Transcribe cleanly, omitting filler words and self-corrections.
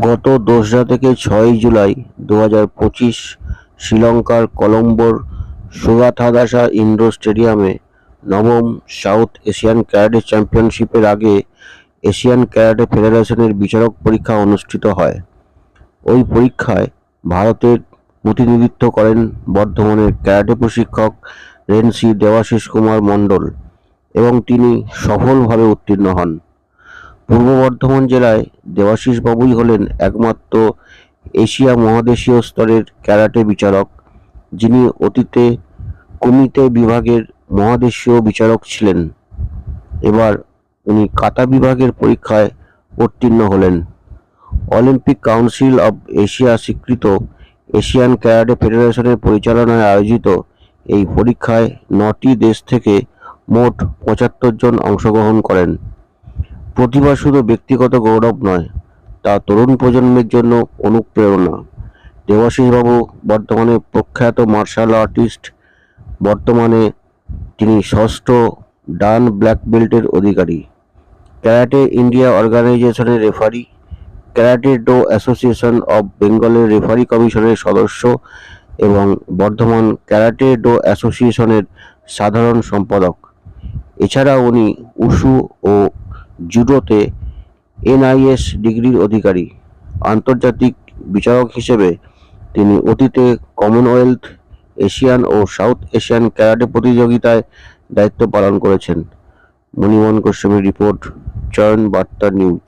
গত ২রা থেকে ৬ই জুলাই ২০২৫ শ্রীলঙ্কার কলম্বোর সুগাথাদাসা ইনডোর স্টেডিয়ামে নবম সাউথ এশিয়ান ক্যারাটে চ্যাম্পিয়নশিপের আগে এশিয়ান ক্যারাটে ফেডারেশনের বিচারক পরীক্ষা অনুষ্ঠিত হয়। ওই পরীক্ষায় ভারতের প্রতিনিধিত্ব করেন বর্ধমানের ক্যারাটে প্রশিক্ষক রেনসি দেবাশিস কুমার মণ্ডল এবং তিনি সফলভাবে উত্তীর্ণ হন। পূর্ব বর্ধমান জেলায় দেবাশিস বাবুই হলেন একমাত্র এশিয়া মহাদেশীয় স্তরের ক্যারাটে বিচারক, যিনি অতীতে কুমিতে বিভাগের মহাদেশীয় বিচারক ছিলেন। এবার উনি কাতা বিভাগের পরীক্ষায় উত্তীর্ণ হলেন। অলিম্পিক কাউন্সিল অব এশিয়া স্বীকৃত এশিয়ান ক্যারাটে ফেডারেশনের পরিচালনায় আয়োজিত এই পরীক্ষায় ৯টি দেশ থেকে মোট ৭৫ জন অংশগ্রহণ করেন। প্রতিভা শুধু ব্যক্তিগত গৌরব নয়, তা তরুণ প্রজন্মের জন্য অনুপ্রেরণা। দেবাশিসবাবু বর্তমানে প্রখ্যাত মার্শাল আর্টিস্ট। বর্তমানে তিনি ষষ্ঠ ডান ব্ল্যাক বেল্টের অধিকারী, ক্যারাটে ইন্ডিয়া অর্গানাইজেশনের referee, karate do association of বেঙ্গলের রেফারি কমিশনের সদস্য এবং বর্ধমান ক্যারাটে ডো অ্যাসোসিয়েশনের সাধারণ সম্পাদক। এছাড়া উনি উশু ও জুডোতে এনআইএস ডিগ্রির অধিকারী। আন্তর্জাতিক বিচারক হিসেবে তিনি অতীতে কমনওয়েলথ, এশিয়ান ও সাউথ এশিয়ান ক্যারাটে প্রতিযোগিতায় দায়িত্ব পালন করেছেন। মণিমোহন গোস্বামীর রিপোর্ট, চয়ন বার্তা নিউজ।